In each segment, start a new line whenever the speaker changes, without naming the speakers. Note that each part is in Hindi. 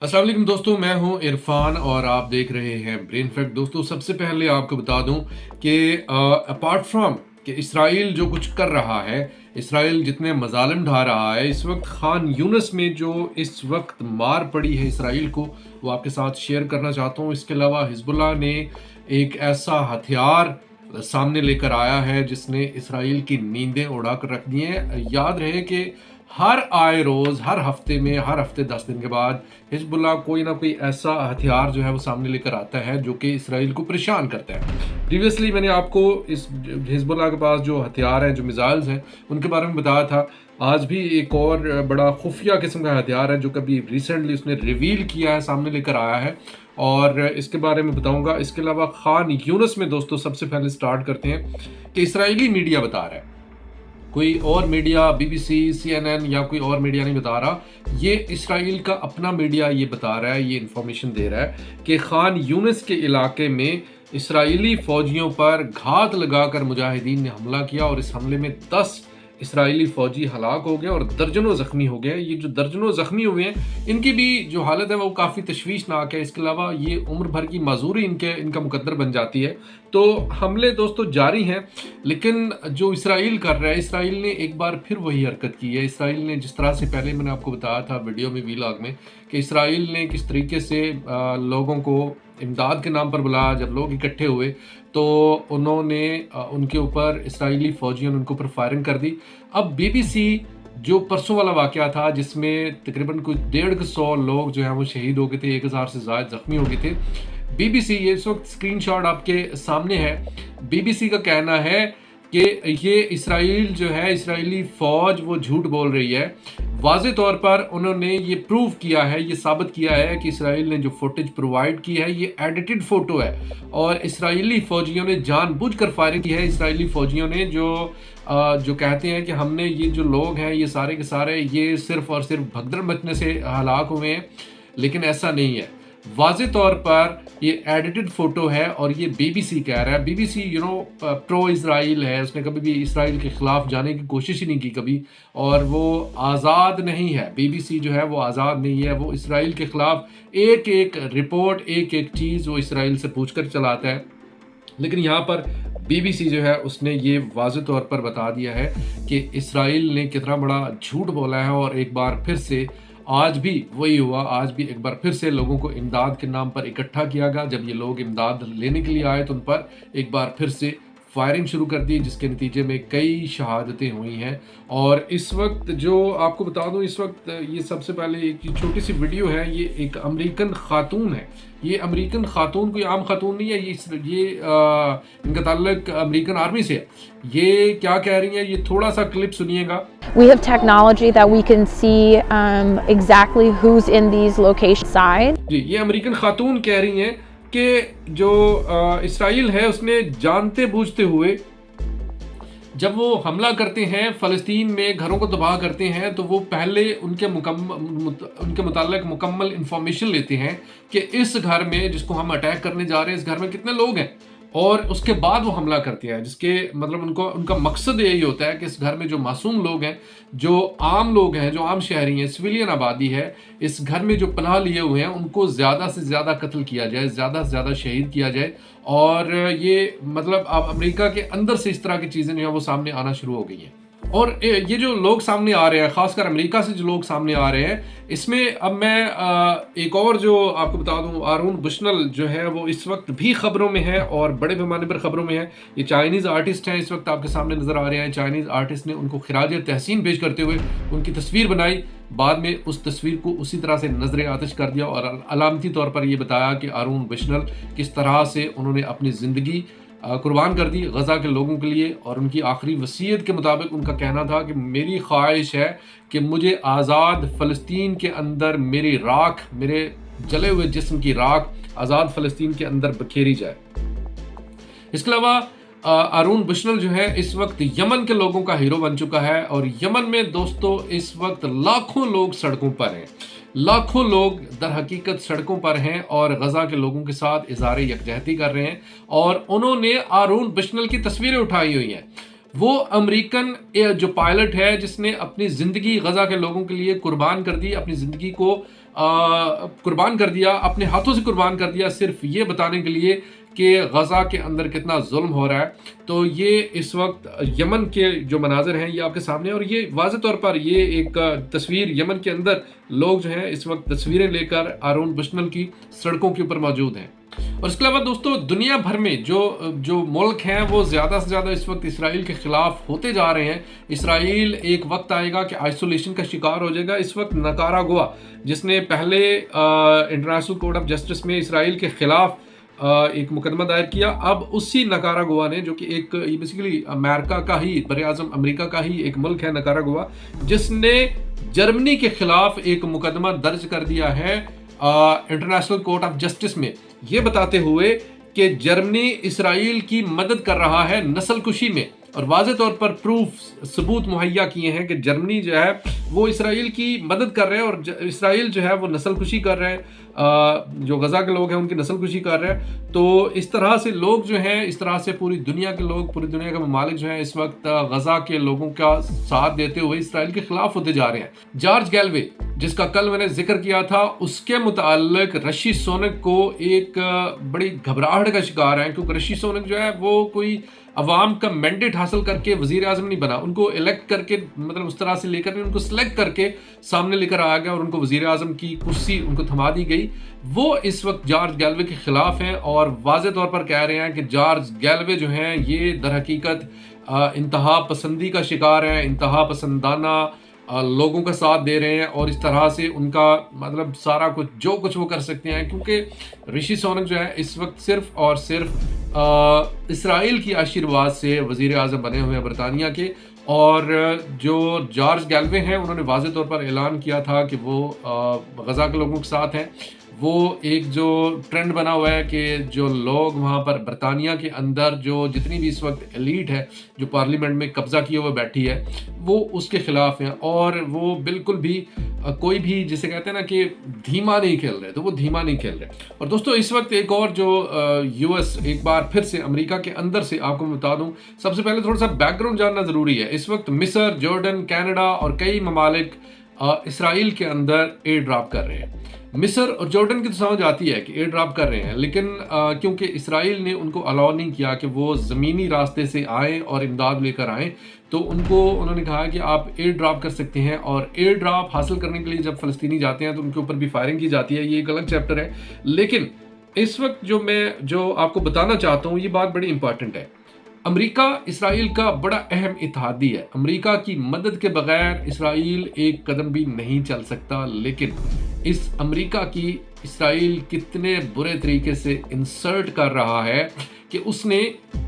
अस्सलाम वालेकुम दोस्तों, मैं हूं इरफान और आप देख रहे हैं ब्रेन फैक्ट। दोस्तों, सबसे पहले आपको बता दूं कि अपार्ट फ्रॉम कि इसराइल जो कुछ कर रहा है, इसराइल जितने मजालिम ढा रहा है, इस वक्त खान यूनिस में जो इस वक्त मार पड़ी है इसराइल को, वो आपके साथ शेयर करना चाहता हूं। इसके अलावा हिजबुल्लाह ने एक ऐसा हथियार सामने लेकर आया है जिसने इसराइल की नींदें उड़ा कर रख दी हैं। याद रहे कि हर आए रोज़, हर हफ्ते में, हर हफ्ते 10 दिन के बाद हिजबुल्लाह कोई ना कोई ऐसा हथियार जो है वो सामने लेकर आता है जो कि इसराइल को परेशान करता है। प्रीवियसली मैंने आपको इस हिजबुल्लाह के पास जो हथियार हैं, जो मिसाइल्स हैं, उनके बारे में बताया था। आज भी एक और बड़ा खुफिया किस्म का हथियार है जो कभी रिसेंटली उसने रिवील किया है, सामने लेकर आया है, और इसके बारे में बताऊंगा। इसके अलावा खान यूनिस में दोस्तों सबसे पहले स्टार्ट करते हैं कि इसराइली मीडिया बता रहा है, कोई और मीडिया, बीबीसी, सीएनएन या कोई और मीडिया नहीं बता रहा, ये इसराइल का अपना मीडिया ये बता रहा है, ये इंफॉर्मेशन दे रहा है कि खान यूनिस के इलाके में इसराइली फौजियों पर घात लगाकर मुजाहिदीन ने हमला किया और इस हमले में 10 इसराइली फौजी हलाक हो गए और दर्जनों जख्मी हो गए। ये जो दर्जनों जख्मी हुए हैं, इनकी भी जो हालत है वो काफ़ी तशवीशनाक है। इसके अलावा ये उम्र भर की माजूरी इनका मुकद्दर बन जाती है। तो हमले दोस्तों जारी हैं, लेकिन जो इसराइल कर रहा है, इसराइल ने एक बार फिर वही हरकत की है। इसराइल ने जिस तरह से पहले मैंने आपको बताया था वीडियो में, वीलॉग में, कि इसराइल ने किस तरीके से लोगों को इमदाद के नाम पर बुलाया। जब लोग इकट्ठे हुए तो उन्होंने उनके ऊपर, इसराइली फौजियों ने उनके ऊपर फायरिंग कर दी। अब बीबीसी जो परसों वाला वाकया था जिसमें तकरीबन कुछ 150 लोग जो हैं वो शहीद हो गए थे, 1000 से ज़्यादा जख्मी हो गए थे। बीबीसी, ये इस वक्त स्क्रीनशॉट आपके सामने है, बीबीसी का कहना है कि ये इसराइल जो है, इसराइली फ़ौज वो झूठ बोल रही है। वाज़े तौर पर उन्होंने ये प्रूव किया है, ये साबित किया है कि इसराइल ने जो फुटेज प्रोवाइड की है ये एडिटेड फ़ोटो है और इसराइली फ़ौजियों ने जानबूझकर फायरिंग की है। इसराइली फ़ौजियों ने जो कहते हैं कि हमने, ये जो लोग हैं ये सारे के सारे ये सिर्फ़ और सिर्फ भगदड़ मचने से हलाक हुए हैं, लेकिन ऐसा नहीं है। वाज़े तौर पर ये एडिटेड फ़ोटो है और ये बीबीसी कह रहा है। बीबीसी प्रो इसराइल है, उसने कभी भी इसराइल के ख़िलाफ़ जाने की कोशिश ही नहीं की कभी, और वो आज़ाद नहीं है। बीबीसी जो है वो आज़ाद नहीं है, वो इसराइल के ख़िलाफ़ एक एक रिपोर्ट, एक एक चीज़ वो इसराइल से पूछ कर चलाता है। लेकिन यहाँ पर बीबीसी जो है उसने ये वाज़े तौर पर बता दिया है कि इसराइल ने कितना बड़ा झूठ बोला है, और एक बार फिर से आज भी वही हुआ। आज भी एक बार फिर से लोगों को इमदाद के नाम पर इकट्ठा किया गया। जब ये लोग इमदाद लेने के लिए आए तो उन पर एक बार फिर से फायरिंग शुरू कर दी, जिसके नतीजे में कई शहादतें हुई हैं। और इस वक्त जो आपको बता दूं, इस वक्त ये सबसे पहले एक छोटी सी वीडियो है, ये एक अमेरिकन खातून है। ये अमेरिकन खातून कोई आम खातून नहीं है, ये इनका ताल्लुक अमेरिकन आर्मी से है। ये क्या कह रही हैं, ये थोड़ा सा क्लिप सुनिएगा।
We have technology that we can see exactly who's in these locations side.
जी, ये अमेरिकन खातून कह रही हैं कि जो इसराइल है उसने जानते बूझते हुए जब वो हमला करते हैं फ़लस्तीन में, घरों को तबाह करते हैं, तो वो पहले उनके मुताल्लिक मुकम्मल इंफॉर्मेशन लेते हैं कि इस घर में जिसको हम अटैक करने जा रहे हैं, इस घर में कितने लोग हैं, और उसके बाद वो हमला करते हैं। जिसके मतलब उनका मकसद यही होता है कि इस घर में जो मासूम लोग हैं, जो आम लोग हैं, जो आम शहरी हैं, सिविलियन आबादी है, इस घर में जो पनाह लिए हुए हैं, उनको ज़्यादा से ज़्यादा कत्ल किया जाए, ज़्यादा से ज़्यादा शहीद किया जाए। और ये मतलब अब अमेरिका के अंदर से इस तरह की चीज़ें जो हैं वो सामने आना शुरू हो गई हैं। और ये जो लोग सामने आ रहे हैं, ख़ासकर अमेरिका से जो लोग सामने आ रहे हैं, इसमें अब मैं एक और जो आपको बता दूं, आरून बुशनल जो है वो इस वक्त भी ख़बरों में है और बड़े पैमाने पर ख़बरों में है। ये चाइनीज़ आर्टिस्ट हैं, इस वक्त आपके सामने नज़र आ रहे हैं। चाइनीज़ आर्टिस्ट ने उनको खिराज तहसीन पेश करते हुए उनकी तस्वीर बनाई, बाद में उस तस्वीर को उसी तरह से नजर आतिश कर दिया और अलामती तौर पर यह बताया कि आरून बुशनल किस तरह से उन्होंने अपनी ज़िंदगी कुर्बान कर दी गज़ा के लोगों के लिए। और उनकी आखिरी वसीयत के मुताबिक उनका कहना था कि मेरी ख्वाहिश है कि मुझे आज़ाद फ़लस्तीन के अंदर मेरी राख, मेरे जले हुए जिस्म की राख आज़ाद फ़लस्तीन के अंदर बखेरी जाए। इसके अलावा आरून बुशनल जो है इस वक्त यमन के लोगों का हीरो बन चुका है, और यमन में दोस्तों इस वक्त लाखों लोग सड़कों पर हैं। लाखों लोग दर हकीकत सड़कों पर हैं और गजा के लोगों के साथ इज़हार यकजहती कर रहे हैं, और उन्होंने आरून बुशनल की तस्वीरें उठाई हुई हैं। वो अमेरिकन जो पायलट है जिसने अपनी ज़िंदगी गजा के लोगों के लिए कुर्बान कर दी, अपनी ज़िंदगी को कुर्बान कर दिया, अपने हाथों से कुर्बान कर दिया, सिर्फ ये बताने के लिए कि गज़ा के अंदर कितना जुल्म हो रहा है। तो ये इस वक्त यमन के जो मनाज़र हैं ये आपके सामने, और ये वाज़े तौर पर ये एक तस्वीर यमन के अंदर लोग जो हैं इस वक्त तस्वीरें लेकर आरून बुशनल की सड़कों के ऊपर मौजूद हैं। और इसके अलावा दोस्तों दुनिया भर में जो मुल्क हैं वो ज़्यादा से ज़्यादा इस वक्त इसराइल के ख़िलाफ़ होते जा रहे हैं। इसराइल एक वक्त आएगा कि आइसोलेशन का शिकार हो जाएगा। इस वक्त निकारागुआ, जिसने पहले इंटरनेशनल कोर्ट ऑफ जस्टिस में इसराइल के ख़िलाफ़ एक मुकदमा दायर किया, अब उसी निकारागुआ ने, जो कि एक बेसिकली अमेरिका का ही, बरआज़म अमेरिका का ही एक मुल्क है निकारागुआ, जिसने जर्मनी के खिलाफ एक मुकदमा दर्ज कर दिया है इंटरनेशनल कोर्ट ऑफ जस्टिस में, ये बताते हुए कि जर्मनी इसराइल की मदद कर रहा है नस्लकुशी में, और वाज़े तौर पर प्रूफ सबूत मुहैया किए हैं कि जर्मनी जो है वो इसराइल की मदद कर रहे हैं, और इसराइल जो है वो नस्लकुशी कर रहे हैं, जो गज़ा के लोग हैं उनकी नस्लकुशी कर रहे हैं। तो इस तरह से लोग जो हैं, इस तरह से पूरी दुनिया के लोग, पूरी दुनिया के ममालिक जो हैं इस वक्त गज़ा के लोगों का साथ देते हुए इसराइल के खिलाफ होते जा रहे हैं। जॉर्ज गैलवे, जिसका कल मैंने जिक्र किया था, उसके मुताल्लिक ऋषि सुनक को एक बड़ी घबराहट का शिकार है, क्योंकि ऋषि सुनक जो है वो कोई अवाम का मैंडेट हासिल करके वजीर आज़म नहीं बना, उनको इलेक्ट करके, मतलब उस तरह से लेकर उनको सिलेक्ट करके सामने लेकर आया गया और उनको वजीर आज़म की कुर्सी उनको थमा दी गई। वो इस वक्त जॉर्ज गैलवे के खिलाफ हैं और वाज़े तौर पर कह रहे हैं कि जॉर्ज गैलवे जो हैं ये दर हकीकत इंतहा पसंदी का शिकार है, इंतहा पसंदाना लोगों का साथ दे रहे हैं, और इस तरह से उनका मतलब सारा कुछ जो कुछ वो कर सकते हैं, क्योंकि ऋषि सुनक जो है इस वक्त सिर्फ और सिर्फ इसराइल की आशीर्वाद से वजीर आज़म बने हुए हैं बरतानिया के। और जो जॉर्ज गैलवे हैं उन्होंने वाज़े तौर पर ऐलान किया था कि वो गज़ा के लोगों के साथ हैं। वो एक जो ट्रेंड बना हुआ है कि जो लोग वहाँ पर बरतानिया के अंदर जो जितनी भी इस वक्त एलीट है जो पार्लियामेंट में कब्जा किए हुए बैठी है, वो उसके खिलाफ हैं, और वो बिल्कुल भी कोई भी जिसे कहते हैं ना कि धीमा नहीं खेल रहे, तो वो धीमा नहीं खेल रहे। और दोस्तों इस वक्त एक और जो यूएस, एक बार फिर से अमेरिका के अंदर से आपको मैं बता दूं, सबसे पहले थोड़ा सा बैकग्राउंड जानना ज़रूरी है। इस वक्त मिस्र, जॉर्डन, कनाडा और कई ममालिक इसराइल के अंदर एयर ड्रॉप कर रहे हैं। मिस्र और जॉर्डन की तो समझ आती है कि एयर ड्रॉप कर रहे हैं, लेकिन क्योंकि इसराइल ने उनको अलाउ नहीं किया कि वो ज़मीनी रास्ते से आएँ और इमदाद लेकर आएँ, तो उन्होंने कहा कि आप एयर ड्रॉप कर सकते हैं। और एयर ड्रॉप हासिल करने के लिए जब फ़लस्तीनी जाते हैं तो उनके ऊपर भी फायरिंग की जाती है, ये एक अलग चैप्टर है। लेकिन इस वक्त जो आपको बताना चाहता हूँ, ये बात बड़ी इंपॉर्टेंट है। अमेरिका इसराइल का बड़ा अहम इत्तेहादी है। अमेरिका की मदद के बगैर इसराइल एक कदम भी नहीं चल सकता, लेकिन इस अमेरिका की इसराइल कितने बुरे तरीके से इंसल्ट कर रहा है कि उसने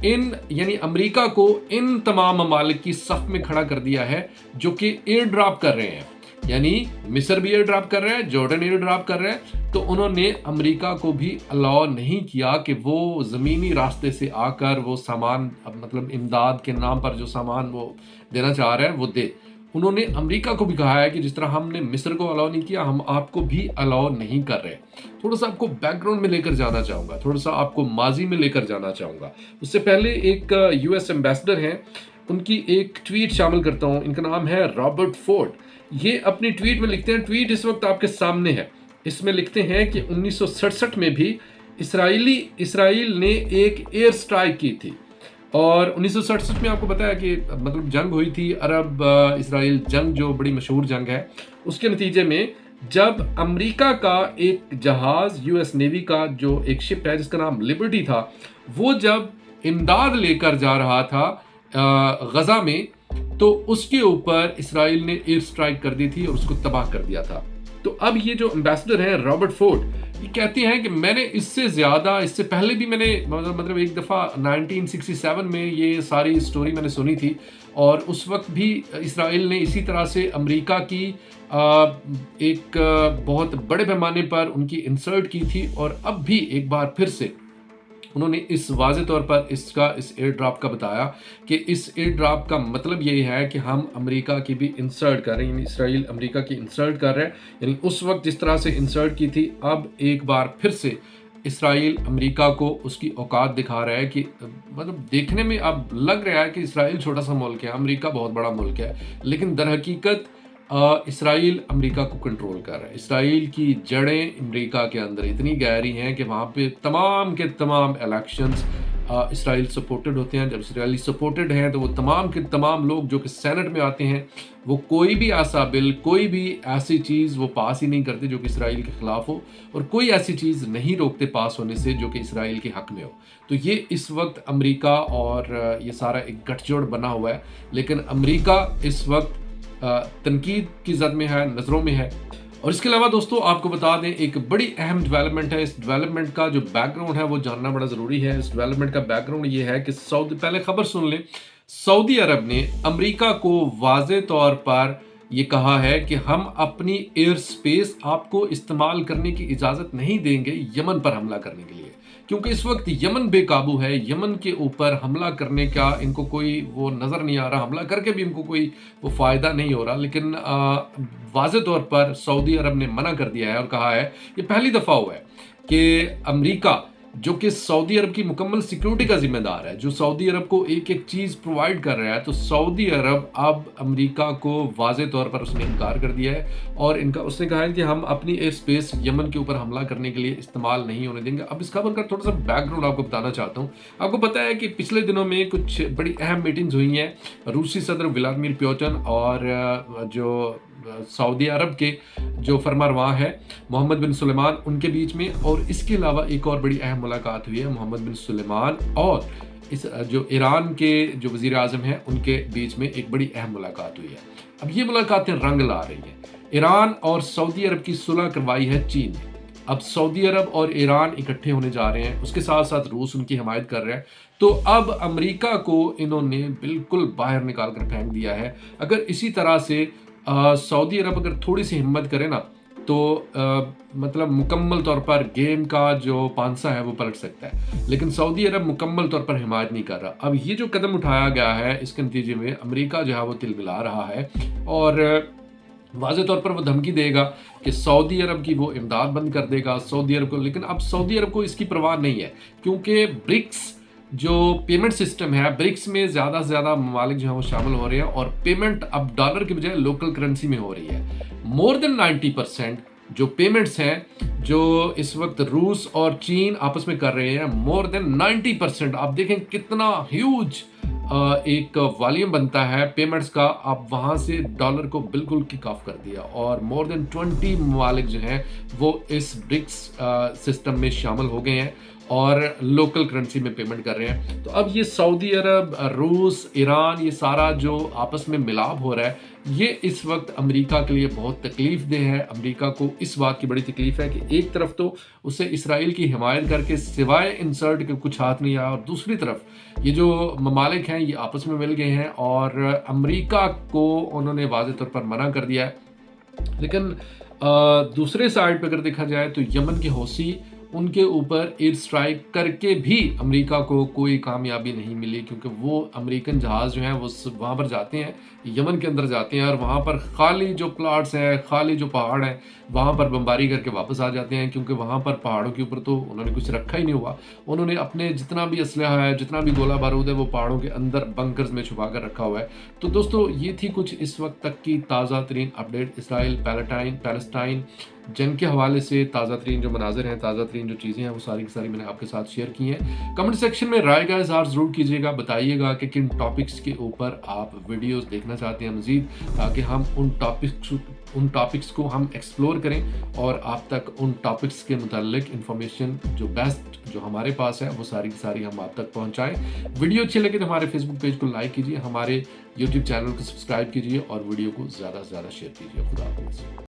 यानी अमेरिका को इन तमाम ममालिक की सफ में खड़ा कर दिया है जो कि एयर ड्रॉप कर रहे हैं। यानी मिस्र भी एयर ड्रॉप कर रहा है, जॉर्डन एयर ड्रॉप कर रहा है, तो उन्होंने अमेरिका को भी अलाउ नहीं किया कि वो ज़मीनी रास्ते से आकर वो सामान, मतलब इमदाद के नाम पर जो सामान वो देना चाह रहे हैं वो दे। उन्होंने अमेरिका को भी कहा है कि जिस तरह हमने मिस्र को अलाउ नहीं किया, हम आपको भी अलाउ नहीं कर रहे। थोड़ा सा आपको बैकग्राउंड में लेकर जाना चाहूँगा, थोड़ा सा आपको माजी में लेकर जाना चाहूँगा। उससे पहले एक यूएस एम्बेसडर हैं, उनकी एक ट्वीट शामिल करता हूँ। इनका नाम है रॉबर्ट फोर्ड। ये अपनी ट्वीट में लिखते हैं, ट्वीट इस वक्त आपके सामने है। इसमें लिखते हैं कि 1967 में भी इसराइल ने एक एयर स्ट्राइक की थी, और 1967 में आपको बताया कि मतलब जंग हुई थी, अरब इसराइल जंग, जो बड़ी मशहूर जंग है। उसके नतीजे में जब अमेरिका का एक जहाज़, यूएस नेवी का जो एक शिप है जिसका नाम लिबर्टी था, वो जब इमदाद लेकर जा रहा था गज़ा में, तो उसके ऊपर इसराइल ने एयर स्ट्राइक कर दी थी और उसको तबाह कर दिया था। तो अब ये जो एम्बेसडर हैं रॉबर्ट फोर्ड, ये कहते हैं कि मैंने इससे पहले भी मैंने मतलब एक दफ़ा 1967 में ये सारी स्टोरी मैंने सुनी थी, और उस वक्त भी इसराइल ने इसी तरह से अमेरिका की एक बहुत बड़े पैमाने पर उनकी इंसल्ट की थी। और अब भी एक बार फिर से उन्होंने इस वाज़े तौर पर इस एयर ड्रॉप का बताया कि इस एयर ड्रॉप का मतलब यही है कि हम अमेरिका की भी इंसल्ट कर रहे हैं, यानी इसराइल अमेरिका की इंसल्ट कर रहे हैं। यानी उस वक्त जिस तरह से इंसल्ट की थी, अब एक बार फिर से इसराइल अमेरिका को उसकी औकात दिखा रहा है कि मतलब देखने में अब लग रहा है कि इसराइल छोटा सा मुल्क है, अमेरिका बहुत बड़ा मुल्क है, लेकिन दर हकीकत इसराइल अमेरिका को कंट्रोल कर रहा है। इसराइल की जड़ें अमेरिका के अंदर इतनी गहरी हैं कि वहाँ पे तमाम के तमाम इलेक्शंस इसराइल सपोर्टेड होते हैं। जब इसराइली सपोर्टेड हैं तो वो तमाम के तमाम लोग जो कि सेनेट में आते हैं वो कोई भी ऐसा बिल, कोई भी ऐसी चीज़ वो पास ही नहीं करते जो कि इसराइल के ख़िलाफ़ हो, और कोई ऐसी चीज़ नहीं रोकते पास होने से जो कि इसराइल के हक़ में हो। तो ये इस वक्त अमेरिका और ये सारा एक गठजोड़ बना हुआ है। लेकिन अमेरिका इस वक्त तनकीद की जद में है, नज़रों में है। और इसके अलावा दोस्तों आपको बता दें एक बड़ी अहम डेवलपमेंट है। इस डेवलपमेंट का जो बैकग्राउंड है वो जानना बड़ा ज़रूरी है। इस डेवलपमेंट का बैकग्राउंड ये है कि पहले खबर सुन लें। सऊदी अरब ने अमेरिका को वाज़े तौर पर ये कहा है कि हम अपनी एयर स्पेस आपको इस्तेमाल करने की इजाज़त नहीं देंगे यमन पर हमला करने के लिए, क्योंकि इस वक्त यमन बेकाबू है। यमन के ऊपर हमला करने का इनको कोई वो नज़र नहीं आ रहा, हमला करके भी इनको कोई वो फ़ायदा नहीं हो रहा। लेकिन वाज़े तौर पर सऊदी अरब ने मना कर दिया है और कहा है, ये पहली दफ़ा हुआ है कि अमेरिका जो कि सऊदी अरब की मुकम्मल सिक्योरिटी का जिम्मेदार है, जो सऊदी अरब को एक एक चीज़ प्रोवाइड कर रहा है, तो सऊदी अरब अब अमेरिका को वाज़े तौर पर उसने इनकार कर दिया है और उसने कहा है कि हम अपनी एयर स्पेस यमन के ऊपर हमला करने के लिए इस्तेमाल नहीं होने देंगे। अब इस खबर का थोड़ा सा बैकग्राउंड आपको बताना चाहता हूँ। आपको पता है कि पिछले दिनों में कुछ बड़ी अहम मीटिंग्स हुई हैं रूसी सदर व्लादिमीर पुतिन और जो सऊदी अरब के जो फरमारवा है मोहम्मद बिन सुलेमान उनके बीच में। और इसके अलावा एक और बड़ी अहम मुलाकात हुई है मोहम्मद बिन सुलेमान और इस जो ईरान के जो वज़ीर आज़म हैं उनके बीच में एक बड़ी अहम मुलाकात हुई है। अब ये मुलाकातें रंग ला रही हैं। ईरान और सऊदी अरब की सुलह करवाई है चीन ने। अब सऊदी अरब और ईरान इकट्ठे होने जा रहे हैं, उसके साथ साथ रूस उनकी हिमायत कर रहा है। तो अब अमेरिका को इन्होंने बिल्कुल बाहर निकाल कर फेंक दिया है। अगर इसी तरह से सऊदी अरब अगर थोड़ी सी हिम्मत करे ना तो मतलब मुकम्मल तौर पर गेम का जो पांसा है वो पलट सकता है। लेकिन सऊदी अरब मुकम्मल तौर पर हिमायत नहीं कर रहा। अब ये जो कदम उठाया गया है इसके नतीजे में अमेरिका जो है वो तिलमिला रहा है और वाज़े तौर पर वो धमकी देगा कि सऊदी अरब की वो इमदाद बंद कर देगा सऊदी अरब को। लेकिन अब सऊदी अरब को इसकी परवाह नहीं है, क्योंकि ब्रिक्स जो पेमेंट सिस्टम है, ब्रिक्स में ज़्यादा से ज़्यादा ममालिक जो है वो शामिल हो रहे हैं और पेमेंट अब डॉलर के बजाय लोकल करेंसी में हो रही है। मोर देन 90% जो पेमेंट्स हैं जो इस वक्त रूस और चीन आपस में कर रहे हैं, मोर देन 90%, आप देखें कितना ह्यूज एक वॉल्यूम बनता है पेमेंट्स का। आप वहाँ से डॉलर को बिल्कुल किक ऑफ कर दिया और मोर देन 20 ममालिक जो हैं वो इस ब्रिक्स सिस्टम में शामिल हो गए हैं और लोकल करेंसी में पेमेंट कर रहे हैं। तो अब ये सऊदी अरब, रूस, ईरान, ये सारा जो आपस में मिलाप हो रहा है ये इस वक्त अमेरिका के लिए बहुत तकलीफ देह है। अमेरिका को इस बात की बड़ी तकलीफ है कि एक तरफ तो उसे इसराइल की हिमायत करके सिवाय इंसर्ट के कुछ हाथ नहीं आया और दूसरी तरफ ये जो ममालिक हैं ये आपस में मिल गए हैं और अमेरिका को उन्होंने वाज़े तौर पर मना कर दिया है। लेकिन दूसरे साइड पर अगर देखा जाए तो यमन के हौसी उनके ऊपर एयर स्ट्राइक करके भी अमेरिका को कोई कामयाबी नहीं मिली, क्योंकि वो अमेरिकन जहाज़ जो हैं वो वहाँ पर जाते हैं, यमन के अंदर जाते हैं और वहाँ पर खाली जो प्लाट्स हैं, खाली जो पहाड़ हैं वहाँ पर बमबारी करके वापस आ जाते हैं, क्योंकि वहाँ पर पहाड़ों के ऊपर तो उन्होंने कुछ रखा ही नहीं हुआ। उन्होंने अपने जितना भी असलहा है, जितना भी गोला बारूद है वो पहाड़ों के अंदर बंकर्स में छुपा कर रखा हुआ है। तो दोस्तों ये थी कुछ इस वक्त तक की ताज़ा तरीन अपडेट इसराइल पैलेस्टाइन जंग के हवाले से। ताज़ा तरीन जो मनाजिर हैं, ताज़ा तरीन जो चीज़ें हैं वो सारी की सारी मैंने आपके साथ शेयर की हैं। कमेंट सेक्शन में राय का इज़हार ज़रूर कीजिएगा, बताइएगा कि किन टॉपिक्स के ऊपर आप वीडियोस देखना चाहते हैं मज़ीद, ताकि हम उन टॉपिक्स को हम एक्सप्लोर करें और आप तक उन टॉपिक्स के मुताल्लिक इंफॉर्मेशन जो बेस्ट जो हमारे पास है वो सारी की सारी हम आप तक पहुंचाएं। वीडियो अच्छी लगे तो हमारे फेसबुक पेज को लाइक कीजिए, हमारे यूट्यूब चैनल को सब्सक्राइब कीजिए और वीडियो को ज़्यादा से ज़्यादा शेयर कीजिए। खुदा हाफ़िज़।